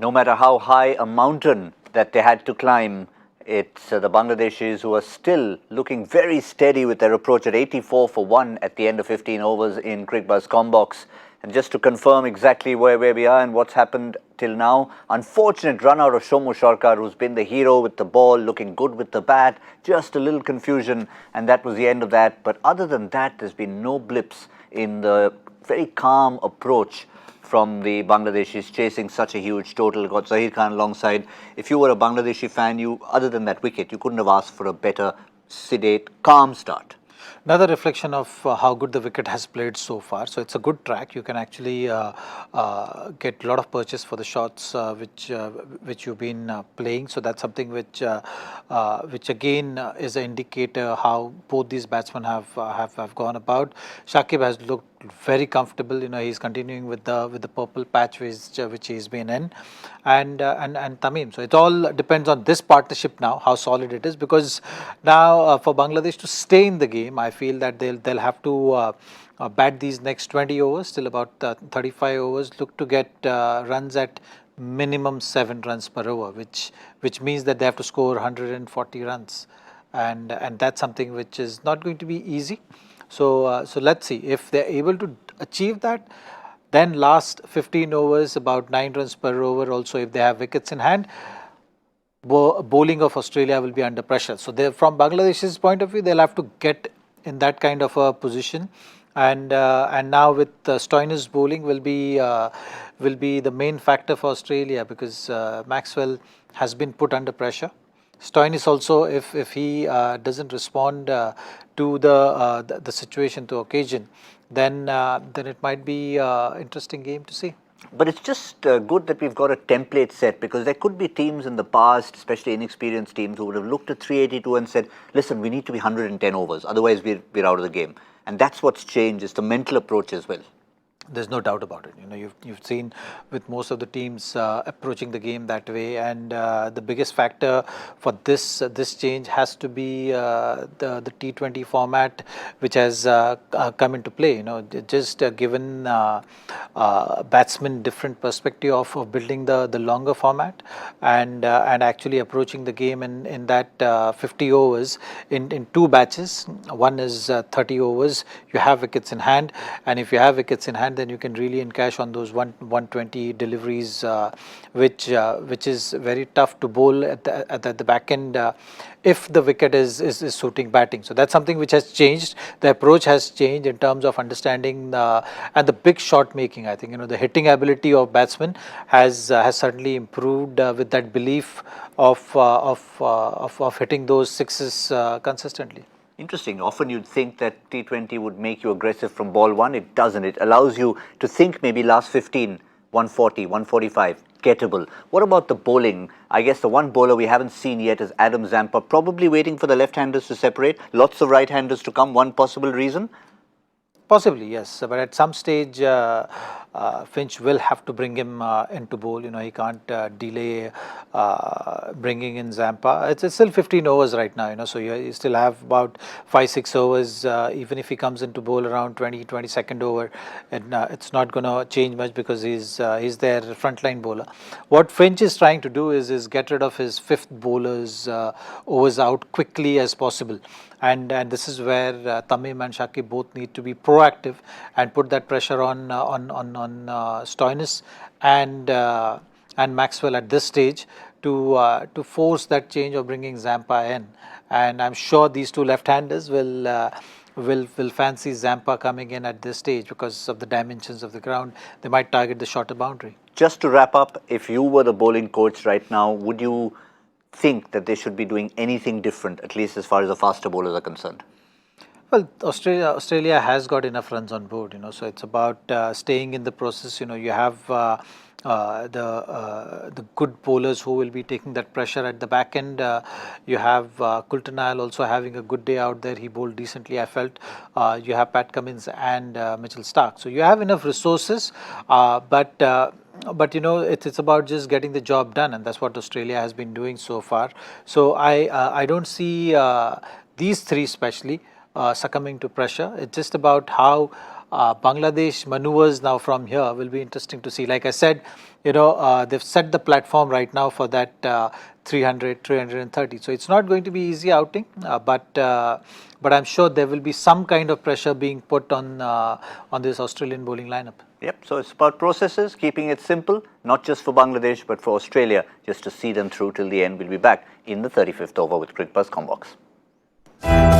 no matter how high a mountain that they had to climb, it's the Bangladeshis who are still looking very steady with their approach at 84 for 1 at the end of 15 overs in Cricbuzz Comm box. And just to confirm exactly where we are and what's happened till now, unfortunate run out of Shomu Sharkar, who's been the hero with the ball, looking good with the bat, just a little confusion, and that was the end of that. But other than that, there's been no blips in the very calm approach from the Bangladeshis chasing such a huge total. Got Zaheer Khan alongside. If you were a Bangladeshi fan, other than that wicket, you couldn't have asked for a better, sedate, calm start. Another reflection of how good the wicket has played so far. So it's a good track. You can actually get a lot of purchase for the shots which you've been playing. So that's something which again is an indicator how both these batsmen have gone about. Shakib has looked very comfortable. He's continuing with the purple patch which he's been in, and Tamim. So it all depends on this partnership now, how solid it is, because now for Bangladesh to stay in the game, I feel that they'll have to bat these next 20 overs till about 35 overs. Look to get runs at minimum 7 runs per over, which means that they have to score 140 runs, and that's something which is not going to be easy. So let's see if they're able to achieve that. Then last 15 overs, about 9 runs per over. Also, if they have wickets in hand, bowling of Australia will be under pressure. So from Bangladesh's point of view, they'll have to get in that kind of a position. And now with Stoinis bowling will be the main factor for Australia, because Maxwell has been put under pressure. Stoinis also, if he doesn't respond to the situation, to occasion, then it might be an interesting game to see. But it's just good that we've got a template set, because there could be teams in the past, especially inexperienced teams, who would have looked at 382 and said, listen, we need to be 110 overs, otherwise we're out of the game. And that's what's changed, is the mental approach as well. There's no doubt about it. You've seen with most of the teams approaching the game that way, and the biggest factor for this change has to be the T20 format, which has come into play. Just given batsmen different perspective of building the longer format, and actually approaching the game in that 50 overs in 2 batches. One is 30 overs. You have wickets in hand, and if you have wickets in hand, then you can really encash on those 120 deliveries, which is very tough to bowl at the back end if the wicket is suiting batting. So that's something which has changed. The approach has changed in terms of understanding and the big shot making. I think the hitting ability of batsmen has certainly improved with that belief of hitting those sixes consistently. Interesting. Often you'd think that T20 would make you aggressive from ball 1. It doesn't. It allows you to think maybe last 15, 140, 145, gettable. What about the bowling? I guess the one bowler we haven't seen yet is Adam Zampa, probably waiting for the left-handers to separate. Lots of right-handers to come. One possible reason? Possibly, yes. But at some stage, Finch will have to bring him into bowl. He can't delay bringing in Zampa. It's still 15 overs right now, so you still have about 5-6 overs. Even if he comes into bowl around 22nd over, and it's not going to change much, because he's their frontline bowler. What Finch is trying to do is get rid of his 5th bowlers overs out quickly as possible. And this is where Tamim and Shakib both need to be proactive and put that pressure on Stoinis and Maxwell at this stage to force that change of bringing Zampa in. And I'm sure these 2 left-handers will fancy Zampa coming in at this stage because of the dimensions of the ground. They might target the shorter boundary. Just to wrap up, if you were the bowling coach right now, would you think that they should be doing anything different, at least as far as the faster bowlers are concerned? Well, Australia has got enough runs on board, so it's about staying in the process. You have the good bowlers who will be taking that pressure at the back end. You have Kultanayal also having a good day out there. He bowled decently, I felt. You have Pat Cummins and Mitchell Starc. So you have enough resources, but it's about just getting the job done, and that's what Australia has been doing so far. So I don't see these 3 especially succumbing to pressure. It's just about how Bangladesh maneuvers now from here will be interesting to see. Like I said, they've set the platform right now for that 300, 330. So it's not going to be easy outing, but I'm sure there will be some kind of pressure being put on this Australian bowling lineup. Yep, so it's about processes, keeping it simple, not just for Bangladesh, but for Australia, just to see them through till the end. We'll be back in the 35th over with Cricbuzz Comm.